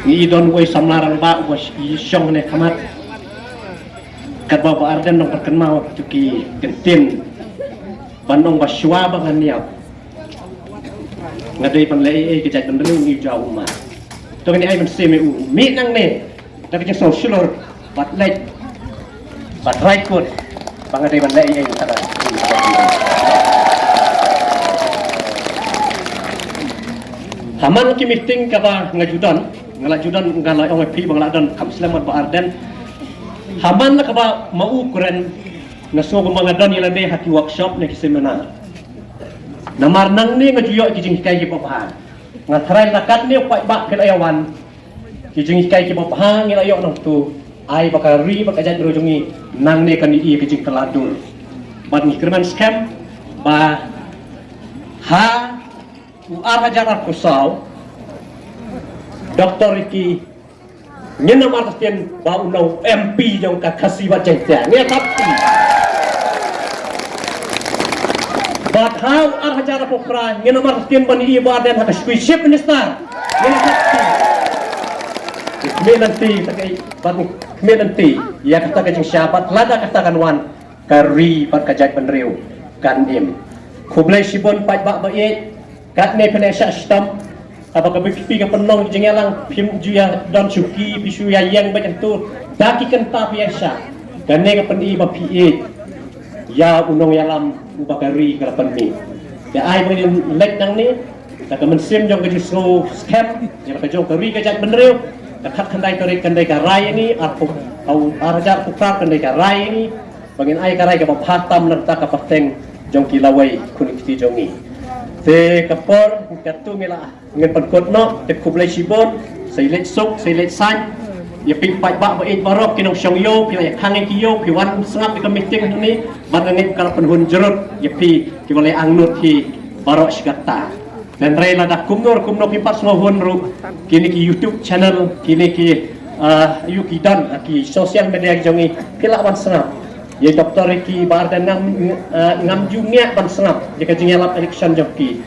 Ni don woi samlarang ba was isyong ne kamat. Kat bapa arden dong perkenal tuki gentin. Bandong baswa bangan niap. Ngadai panlei kejat bendelu ni jauh ma. Tu ni ai menseme mi nang ne. Tak kecil social bat lek. Bat right good. Pangadai panlei ai tara. Haman ki meeting kaba ngajudan ngalai ong pi bangladan kam selamat ba arden. Haman la kaba mau kuren naso bangladan yelande haki workshop ne seminar. Namar nang ni ngajuyo ki jing kai ki papahan. Ngatrai nakat ni pai ba ken ayawan. Ki jing kai ki papahan ngila yo nong tu ai bakari bakajan rojungi nang ni kan i ki jing keladur. Ban kirman scam ba ha uar hajar kusau Dr. Ricky nyena martian ba unau MP jong ka khasiwa jengtia nge tapi bat how ar hajar pokra nyena martian bani ibadan ha spaceship minister nyena tapi nanti takai bat nanti ya kata ka jeng syabat lada katakan wan kari bat kajak penriu kan im kublai sibon pat ba bae kat ne penesha stam apakah berpipi ke penong jengelang pim juya don cuki pisu ya yang banyak tu daki kenta biasa dan ne ke pendi ba pi ya unong yalam ubakari kalapan ni ya ai boleh lek nang ni tak mensim jong ke justru scam yang ke jong kari ke jak benreu tak kandai tarik kandai ka rai ni aku au arja pukar kandai ka rai ni bangin ai ka rai ke patam nerta ka pateng jong kilawai kunikti jongi te kapor katu ngela ngen pankot no te kublai sibon sailet sok sailet san ya ping pai ba ba barok kinong syong yo pi ya khange ki yo pi wan sangap ke meeting ni banane kala penhun jerut ya pi ki boleh angnut ki barok sigata dan rela da kumnor pi pas mohon ru kini ki YouTube channel kini ki yuki dan ki sosial media jongi kila wan sangap ya Dr. Ricky Bardan ngam jungnya ban sengap jika jengelap election joki